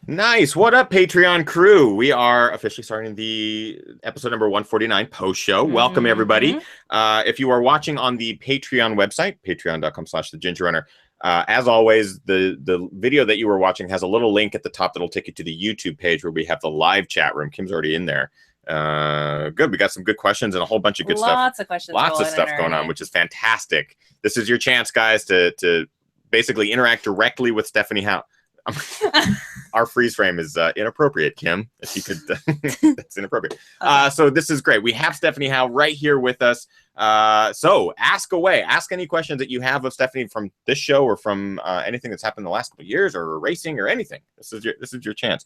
Nice. What up, Patreon crew? We are officially starting the episode number 149 post show. Welcome, everybody. If you are watching on the Patreon website, patreon.com/thegingerrunner, as always, the video that you were watching has a little link at the top that'll take you to the YouTube page where we have the live chat room. Kim's already in there. Good. We got some good questions and a whole bunch of good stuff. Lots of questions. Lots of stuff going on, which is fantastic. This is your chance, guys, to basically interact directly with Stephanie Howe. Our freeze frame is inappropriate, Kim. If you could, that's inappropriate. Okay. So this is great. We have Stephanie Howe right here with us. So ask away. Ask any questions that you have of Stephanie from this show or from anything that's happened in the last couple of years or racing or anything. This is your chance.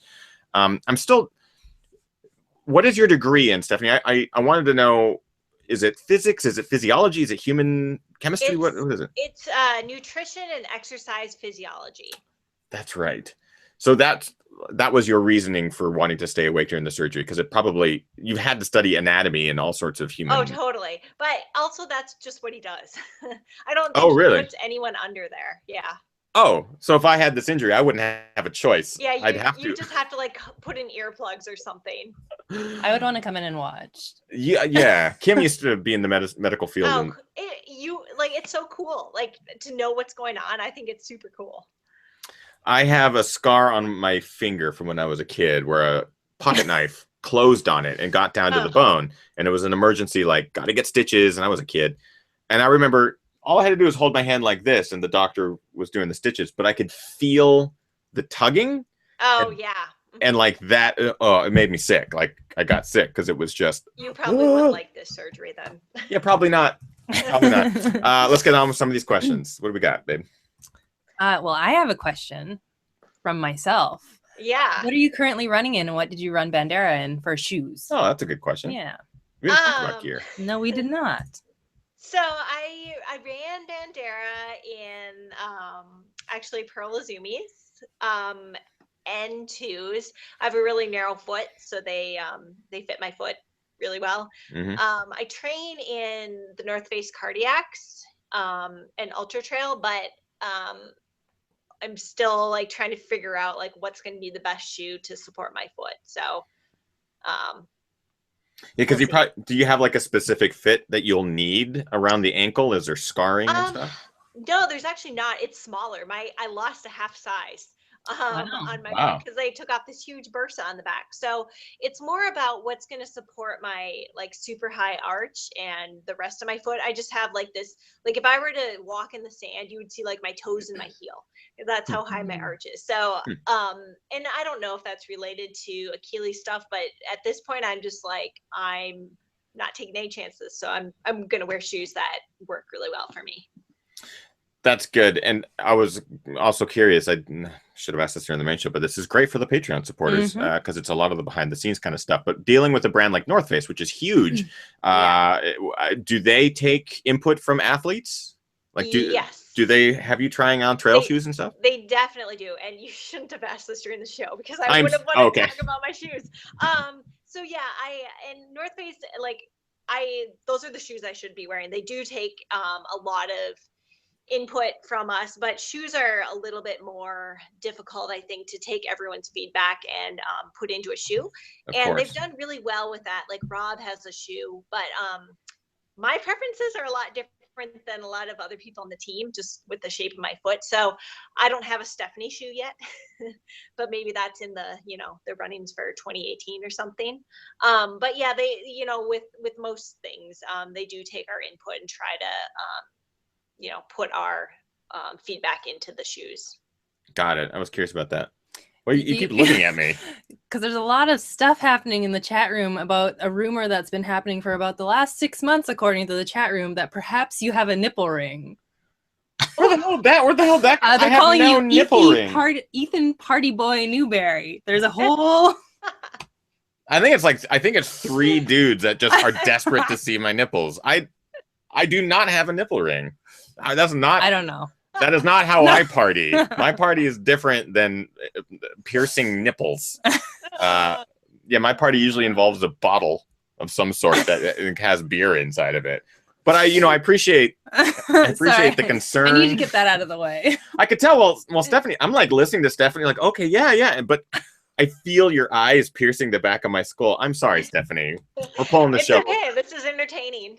What is your degree in, Stephanie? I wanted to know. Is it physics? Is it physiology? Is it human chemistry? What is it? It's nutrition and exercise physiology. That's right. So that was your reasoning for wanting to stay awake during the surgery, because it probably you had to study anatomy and all sorts of human. Oh, totally. But also that's just what he does. I don't think he puts anyone under there. Yeah. Oh, so if I had this injury, I wouldn't have a choice. Yeah, I'd have to. You just have to like put in earplugs or something. I would want to come in and watch. Yeah. Kim used to be in the medical field. Oh, it's so cool. Like to know what's going on. I think it's super cool. I have a scar on my finger from when I was a kid where a pocket knife closed on it and got down to the bone. And it was an emergency, like, got to get stitches. And I was a kid. And I remember all I had to do was hold my hand like this. And the doctor was doing the stitches. But I could feel the tugging. Oh, yeah. And like that, it made me sick. Like I got sick because it was just. You probably wouldn't like this surgery then. Yeah, probably not. Probably not. Let's get on with some of these questions. What do we got, babe? Well, I have a question from myself. Yeah. What are you currently running in, and what did you run Bandera in for shoes? Oh, that's a good question. Yeah. We didn't talk about gear. No, we did not. So I ran Bandera in actually Pearl Izumi's N2s. I have a really narrow foot, so they fit my foot really well. Mm-hmm. I train in the North Face Cardiacs and Ultra Trail, but I'm still like trying to figure out like what's going to be the best shoe to support my foot. So, yeah, because do you have like a specific fit that you'll need around the ankle? Is there scarring and stuff? No, there's actually not. It's smaller. I lost a half size on my back because they took off this huge bursa on the back. So it's more about what's going to support my like super high arch and the rest of my foot. I just have like this, like if I were to walk in the sand, you would see like my toes and my heel. That's how high my arch is. So, and I don't know if that's related to Achilles stuff, but at this point I'm just like, I'm not taking any chances. So I'm going to wear shoes that work really well for me. That's good. And I was also curious. I should have asked this during the main show, but this is great for the Patreon supporters because it's a lot of the behind the scenes kind of stuff. But dealing with a brand like North Face, which is huge, do they take input from athletes? Like, yes. Do they have you trying on trail shoes and stuff? They definitely do. And you shouldn't have asked this during the show because I would have wanted to talk about my shoes. So yeah, and North Face, like those are the shoes I should be wearing. They do take a lot of input from us, but shoes are a little bit more difficult, I think, to take everyone's feedback and put into a shoe. And they've done really well with that. Like Rob has a shoe, but my preferences are a lot different than a lot of other people on the team, just with the shape of my foot. So I don't have a Stephanie shoe yet, but maybe that's in the, the runnings for 2018 or something. But yeah, they, with most things, they do take our input and try to, put our feedback into the shoes. Got it. I was curious about that. Well, you keep looking at me. Because there's a lot of stuff happening in the chat room about a rumor that's been happening for about the last 6 months, according to the chat room, that perhaps you have a nipple ring. Where the hell that? They're calling you Ethan Party Boy Newberry. There's a whole. I think it's 3 dudes that just are desperate to see my nipples. I do not have a nipple ring. That's not. I don't know. That is not how I party. My party is different than piercing nipples. My party usually involves a bottle of some sort that has beer inside of it. But I appreciate the concern. I need to get that out of the way. I could tell. Well, Stephanie, I'm like listening to Stephanie, like, okay, yeah, but I feel your eyes piercing the back of my skull. I'm sorry, Stephanie. We're pulling the show. Okay, this is entertaining.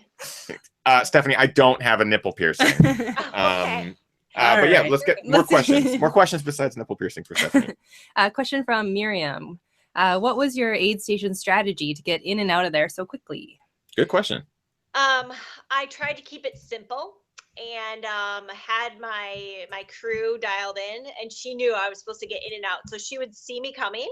Stephanie, I don't have a nipple piercing. Okay. But yeah, let's get more questions. More questions besides nipple piercing for Stephanie. Question from Miriam. What was your aid station strategy to get in and out of there so quickly? Good question. I tried to keep it simple and had my crew dialed in, and she knew I was supposed to get in and out. So she would see me coming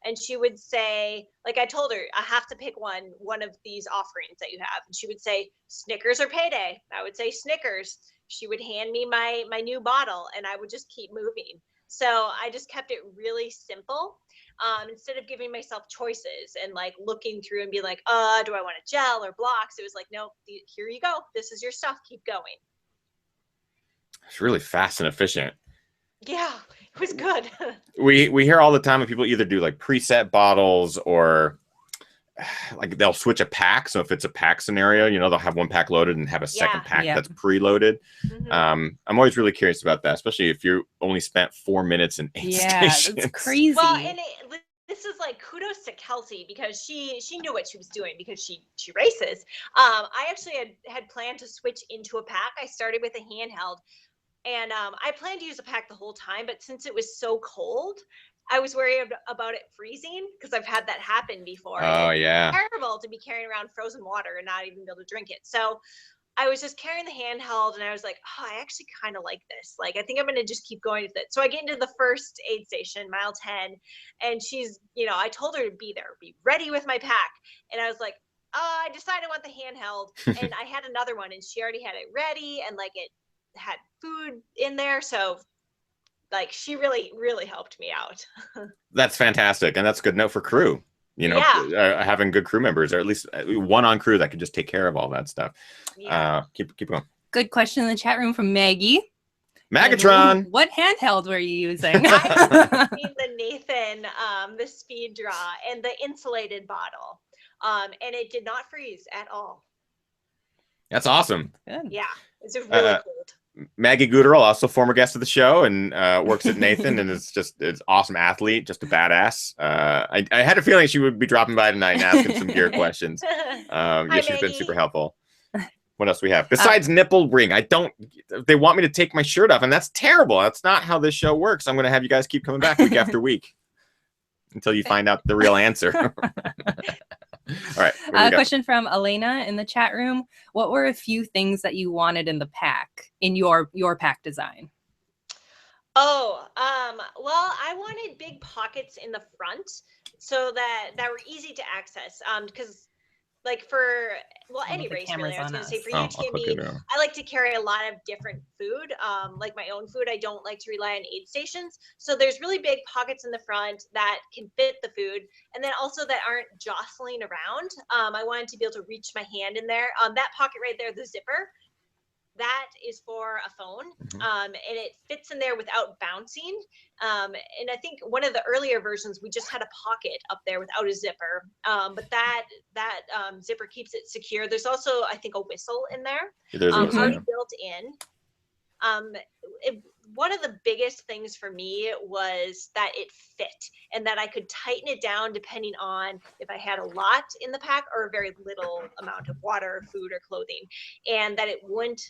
and she would say, like, I told her, I have to pick one of these offerings that you have. And she would say, Snickers or payday. I would say Snickers. She would hand me my new bottle and I would just keep moving. So I just kept it really simple. Instead of giving myself choices and like looking through and be like, do I want a gel or blocks? It was like, no, here you go. This is your stuff. Keep going. It's really fast and efficient. Yeah, it was good. we hear all the time that people either do like preset bottles or like they'll switch a pack. So if it's a pack scenario, they'll have one pack loaded and have a second pack that's preloaded. I'm always really curious about that, especially if you only spent 4 minutes in aid stations. That's crazy. Well, and this is like kudos to Kelsey because she knew what she was doing because she races. I actually had planned to switch into a pack. I started with a handheld, and I planned to use a pack the whole time, but since it was so cold, I was worried about it freezing because I've had that happen before. Oh, yeah. It's terrible to be carrying around frozen water and not even be able to drink it. So I was just carrying the handheld and I was like, oh, I actually kind of like this. Like, I think I'm going to just keep going with it. So I get into the first aid station, mile 10, and she's, I told her to be there, be ready with my pack. And I was like, I decided I want the handheld. And I had another one and she already had it ready and like it had food in there. So like she really, really helped me out. That's fantastic. And that's a good note for crew, having good crew members, or at least one on crew that can just take care of all that stuff. Yeah. Keep going. Good question in the chat room from Maggie. Megatron. What handheld were you using? I used the Nathan, the speed draw and the insulated bottle. And it did not freeze at all. That's awesome. Good. Yeah. It's really cold. Maggie Gooderl, also former guest of the show and works at Nathan and is just an awesome athlete, just a badass. I had a feeling she would be dropping by tonight and asking some gear questions. She's been super helpful. What else we have? Besides nipple ring, they want me to take my shirt off and that's terrible. That's not how this show works. I'm going to have you guys keep coming back week after week until you find out the real answer. All right. Question from Elena in the chat room. What were a few things that you wanted in the pack, in your pack design? Well, I wanted big pockets in the front so that were easy to access. Because like any race really, I was going to say for UTMB, I like to carry a lot of different food, like my own food. I don't like to rely on aid stations. So there's really big pockets in the front that can fit the food and then also that aren't jostling around. I wanted to be able to reach my hand in there. That pocket right there, the zipper, that is for a phone, and it fits in there without bouncing. And I think one of the earlier versions, we just had a pocket up there without a zipper. But that zipper keeps it secure. There's also, I think, a whistle in there, already built in. One of the biggest things for me was that it fit and that I could tighten it down depending on if I had a lot in the pack or a very little amount of water, food, or clothing, and that it wouldn't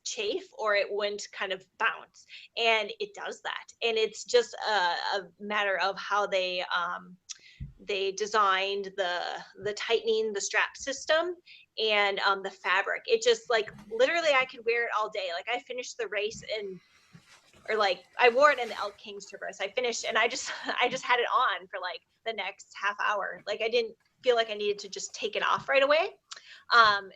chafe or it wouldn't kind of bounce. And it does that. And it's just a matter of how they designed the tightening, the strap system, and the fabric. It just like literally I could wear it all day. Like I finished the race or like I wore it in the Elk Kings Traverse. I finished and I just had it on for like the next half hour. Like I didn't feel like I needed to just take it off right away.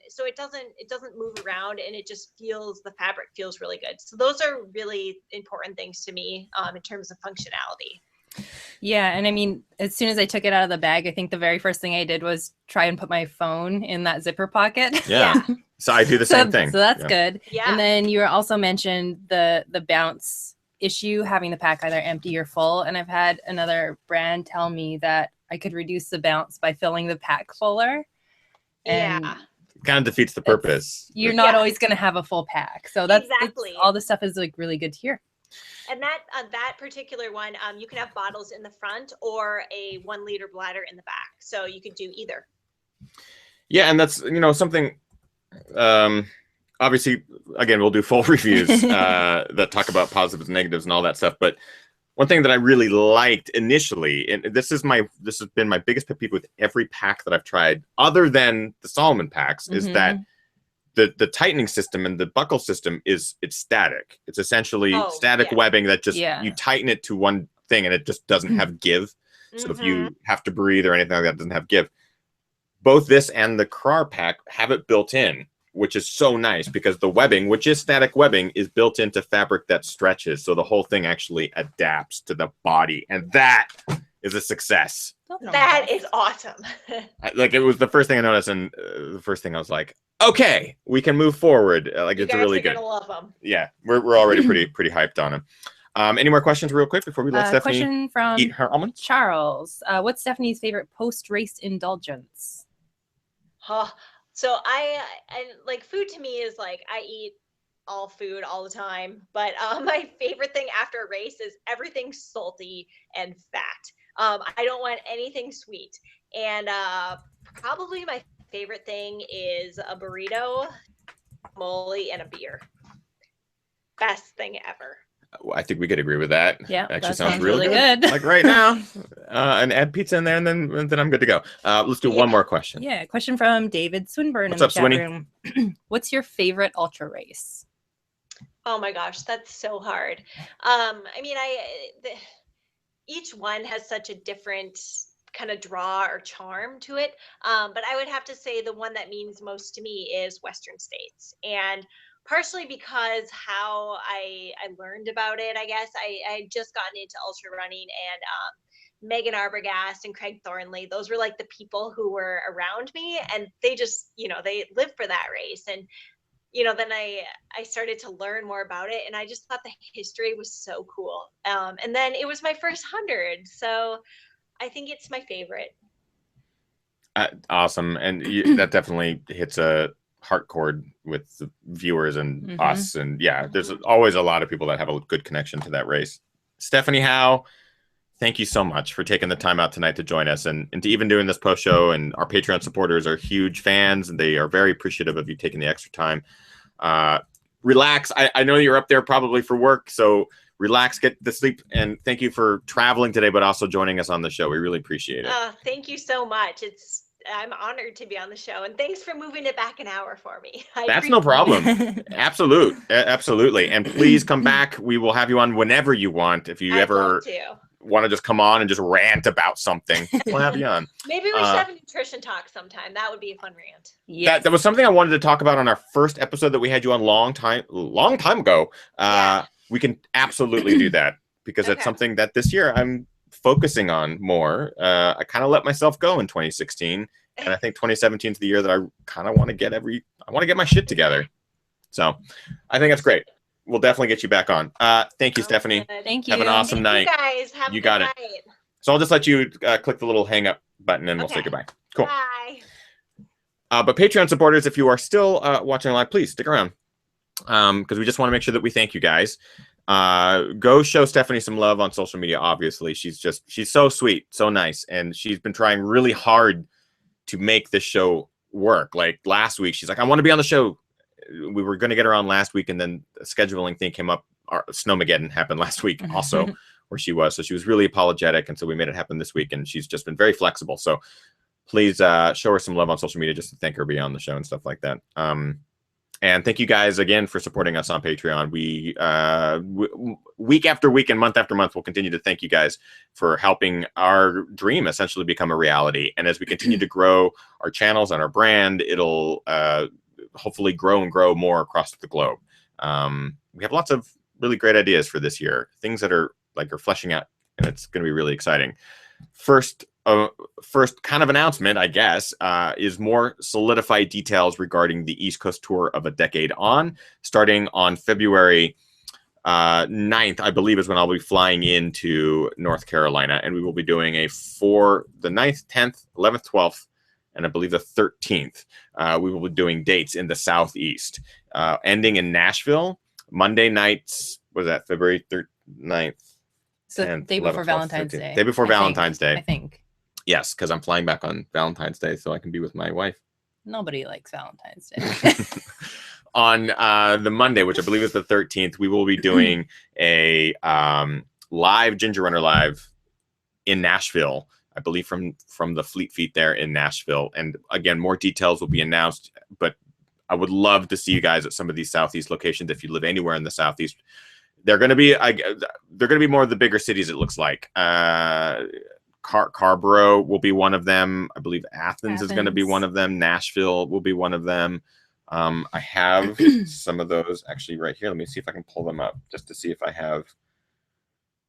So it doesn't move around and it just the fabric feels really good. So those are really important things to me in terms of functionality. Yeah, and I mean, as soon as I took it out of the bag, I think the very first thing I did was try and put my phone in that zipper pocket. Yeah. So I do the same thing. So that's good. Yeah. And then you also mentioned the bounce issue, having the pack either empty or full. And I've had another brand tell me that I could reduce the bounce by filling the pack fuller. And kind of defeats the purpose. You're not always going to have a full pack. So that's exactly all this stuff is like really good to hear. And that particular one, you can have bottles in the front or a 1 liter bladder in the back. So you could do either. Yeah, and that's, you know, something, obviously, again, we'll do full reviews that talk about positives and negatives and all that stuff. But one thing that I really liked initially, and this has been my biggest pet peeve with every pack that I've tried, other than the Solomon packs, is that the tightening system and the buckle system it's static. It's essentially static webbing that just you tighten it to one thing and it just doesn't have give. So if you have to breathe or anything like that, it doesn't have give. Both this and the Krar pack have it built in, which is so nice because the webbing, which is static webbing, is built into fabric that stretches. So the whole thing actually adapts to the body. And that is a success. That is awesome. Like, it was the first thing I noticed, and the first thing I was like, okay, we can move forward. Like, it's really good. Gonna love them. Yeah, we're already pretty hyped on them. Any more questions real quick before we let Stephanie question from eat her almonds? Charles. What's Stephanie's favorite post-race indulgence? So I like, food to me is like, I eat all food all the time, but my favorite thing after a race is everything salty and fat. I don't want anything sweet. And probably my favorite thing is a burrito, guacamole, and a beer. Best thing ever. I think we could agree with that. Yeah, actually that sounds really good. Like right now, and add pizza in there, and then I'm good to go. Let's do one more question. Yeah, question from David Swinburne What's in up, the chat room. What's your favorite ultra race? Oh my gosh, that's so hard. I mean, each one has such a different kind of draw or charm to it. But I would have to say the one that means most to me is Western States. And partially because how I learned about it, I guess. I just gotten into ultra running, and Megan Arbogast and Craig Thornley, those were like the people who were around me, and they just, they live for that race. And, then I started to learn more about it, and I just thought the history was so cool. And then it was my first 100. So I think it's my favorite. Awesome. And that definitely hits a heart chord with the viewers and us. And yeah, there's always a lot of people that have a good connection to that race. Stephanie Howe, thank you so much for taking the time out tonight to join us and to even doing this post show. And our Patreon supporters are huge fans, and they are very appreciative of you taking the extra time. Relax. I know you're up there probably for work, so relax, get the sleep, and thank you for traveling today, but also joining us on the show. We really appreciate it. Thank you so much. I'm honored to be on the show, and thanks for moving it back an hour for me. That's no problem. Absolutely. And please come back. We will have you on whenever you want. If you ever want to just come on and just rant about something, we'll have you on. Maybe we should have a nutrition talk sometime. That would be a fun rant. Yes. That was something I wanted to talk about on our first episode that we had you on long time ago. We can absolutely do that because that's something that this year I'm focusing on more. I kind of let myself go in 2016, and I think 2017 is the year that I kind of want to get my shit together. So I think that's great. We'll definitely get you back on. Thank you, Stephanie. Thank you. Have an awesome night. You guys have a good night. So I'll just let you click the little hang up button and we'll say goodbye. Cool. Bye. But Patreon supporters, if you are still watching live, please stick around because we just want to make sure that we thank you guys. Go show Stephanie some love on social media. Obviously, she's so sweet, so nice, and she's been trying really hard to make this show work. Like last week, she's like, I want to be on the show. We were going to get her on last week, and then a scheduling thing came up. Our Snowmageddon happened last week also, where she was. So she was really apologetic, and so we made it happen this week, and she's just been very flexible. So please show her some love on social media just to thank her being on the show and stuff like that. And thank you guys again for supporting us on Patreon. We week after week and month after month, we'll continue to thank you guys for helping our dream essentially become a reality. And as we continue to grow our channels and our brand, it'll hopefully grow and grow more across the globe. We have lots of really great ideas for this year, things that are fleshing out, and it's going to be really exciting. First kind of announcement, I guess, is more solidified details regarding the East Coast tour of A Decade On, starting on February 9th, I believe, is when I'll be flying into North Carolina, and we will be doing the 9th, 10th, 11th, 12th, and I believe the 13th. We will be doing dates in the Southeast, ending in Nashville. Monday nights, was that February 9th? So 10th, day before 11th, 12th, Valentine's 13th. Day. Day before Valentine's Day. I think. Yes, because I'm flying back on Valentine's Day so I can be with my wife. Nobody likes Valentine's Day. On the Monday, which I believe is the 13th, we will be doing a live Ginger Runner Live in Nashville, I believe from the Fleet Feet there in Nashville. And again, more details will be announced, but I would love to see you guys at some of these Southeast locations. If you live anywhere in the Southeast, they're going to be more of the bigger cities, it looks like. Carborough will be one of them. I believe Athens is going to be one of them. Nashville will be one of them. I have some of those actually right here. Let me see if I can pull them up just to see if I have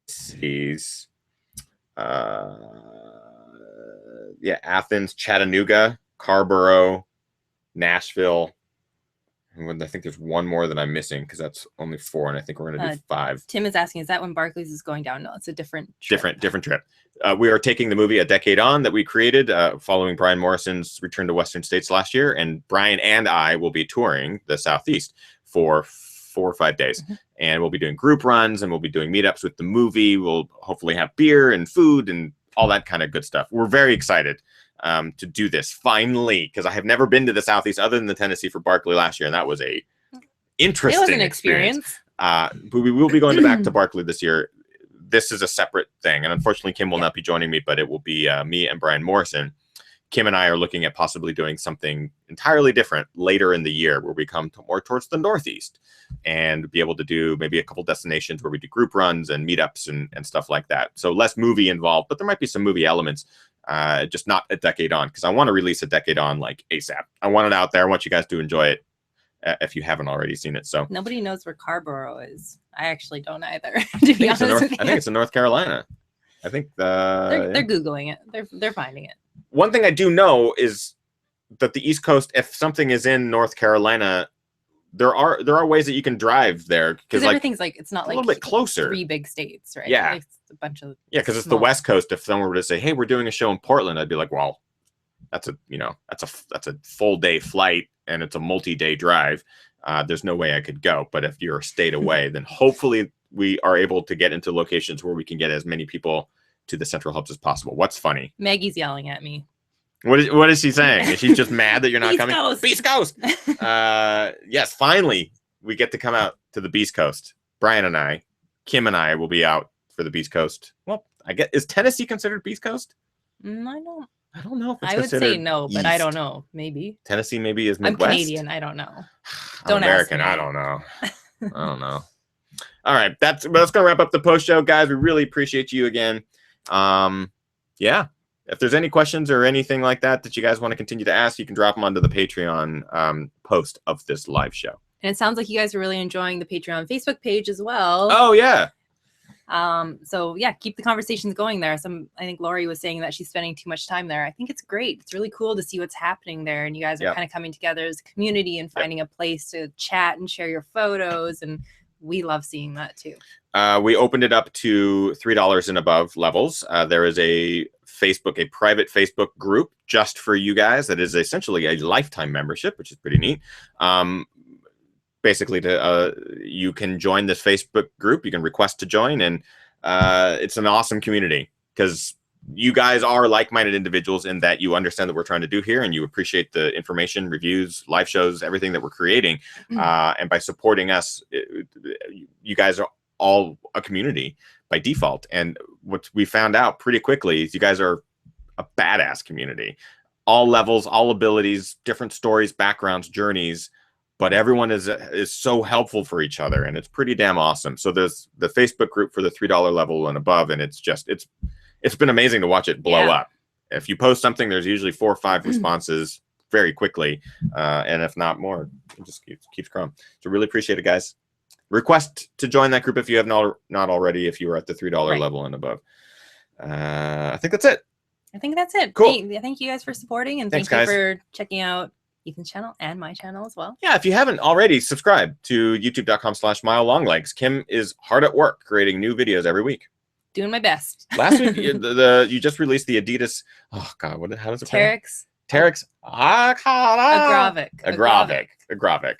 cities. Yeah, Athens, Chattanooga, Carborough, Nashville. And I think there's one more that I'm missing because that's only 4, and I think we're going to do 5. Tim is asking, is that when Barclays is going down? No, it's a different trip. Different trip. We are taking the movie A Decade On that we created following Brian Morrison's return to Western States last year, and Brian and I will be touring the Southeast for 4 or 5 days. And we'll be doing group runs, and we'll be doing meetups with the movie. We'll hopefully have beer and food and all that kind of good stuff. We're very excited to do this finally, because I have never been to the Southeast other than the Tennessee for Barkley last year, and that was a interesting experience. But we will be going back to Barkley this year. This is a separate thing, and unfortunately Kim will not be joining me, but it will be me and Brian Morrison. Kim and I are looking at possibly doing something entirely different later in the year, where we come more towards the Northeast and be able to do maybe a couple destinations where we do group runs and meetups and stuff like that. So less movie involved, but there might be some movie elements, just not A Decade On, because I want to release A Decade On like ASAP. I want it out there. I want you guys to enjoy it if you haven't already seen it. So nobody knows where Carborough is. I actually don't either, to be honest with you. I think it's in North Carolina. I think they're Googling it. They're finding it. One thing I do know is that the East Coast, if something is in North Carolina, there are ways that you can drive there, because everything's like it's not a little bit closer. 3 big states, right? Yeah, like a bunch of because it's the West Coast. If someone were to say, "Hey, we're doing a show in Portland," I'd be like, "Well, that's a full day flight and it's a multi-day drive. There's no way I could go." But if you're a state away, then hopefully we are able to get into locations where we can get as many people to the central hubs as possible. What's funny? Maggie's yelling at me. What is she saying? Is she just mad that you're not coming? Beast Coast. Yes, finally we get to come out to the Beast Coast. Brian and I, Kim and I will be out for the Beast Coast. Well, is Tennessee considered Beast Coast? I don't know if it's I would say no, East. But I don't know. Maybe Tennessee maybe is Midwest. I'm Canadian. I don't know. I'm American. I don't know. I don't know. All right, that's gonna wrap up the post show, guys. We really appreciate you again. Yeah. If there's any questions or anything like that you guys want to continue to ask, you can drop them onto the Patreon post of this live show. And it sounds like you guys are really enjoying the Patreon Facebook page as well. Oh yeah. So yeah, keep the conversations going there. I think Lori was saying that she's spending too much time there. I think it's great. It's really cool to see what's happening there, and you guys are kind of coming together as a community and finding a place to chat and share your photos, and we love seeing that too. We opened it up to $3 and above levels. There is a private Facebook group just for you guys that is essentially a lifetime membership, which is pretty neat. Basically, you can join this Facebook group. You can request to join, and it's an awesome community because you guys are like-minded individuals in that you understand what we're trying to do here, and you appreciate the information, reviews, live shows, everything that we're creating. And by supporting us, you guys are all a community by default. And what we found out pretty quickly is you guys are a badass community. All levels, all abilities, different stories, backgrounds, journeys, but everyone is so helpful for each other, and it's pretty damn awesome. So there's the Facebook group for the $3 level and above, and it's been amazing to watch it blow up. If you post something, there's usually 4 or 5 responses very quickly, and if not more, it just keeps growing. So really appreciate it, guys. Request to join that group if you have not already, if you are at the $3 level and above. I think that's it. I think that's it. Cool. Thank you guys for supporting, and thanks, thank you guys. for checking out Ethan's channel and my channel as well. Yeah, if you haven't already, subscribe to youtube.com/milelonlegs. Kim is hard at work creating new videos every week. Doing my best. Last week, you just released the Adidas. Oh God, how does it? Terex Terex Agravic. Agravic.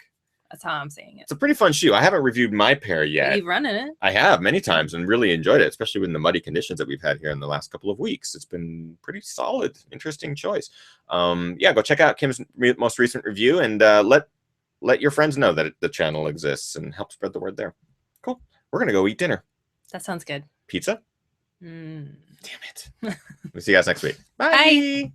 That's how I'm saying it. It's a pretty fun shoe. I haven't reviewed my pair yet. But you've run in it. I have many times and really enjoyed it, especially in the muddy conditions that we've had here in the last couple of weeks. It's been pretty solid. Interesting choice. Yeah, go check out Kim's most recent review and let your friends know that the channel exists and help spread the word there. Cool. We're going to go eat dinner. That sounds good. Pizza? Mm. Damn it. We'll see you guys next week. Bye.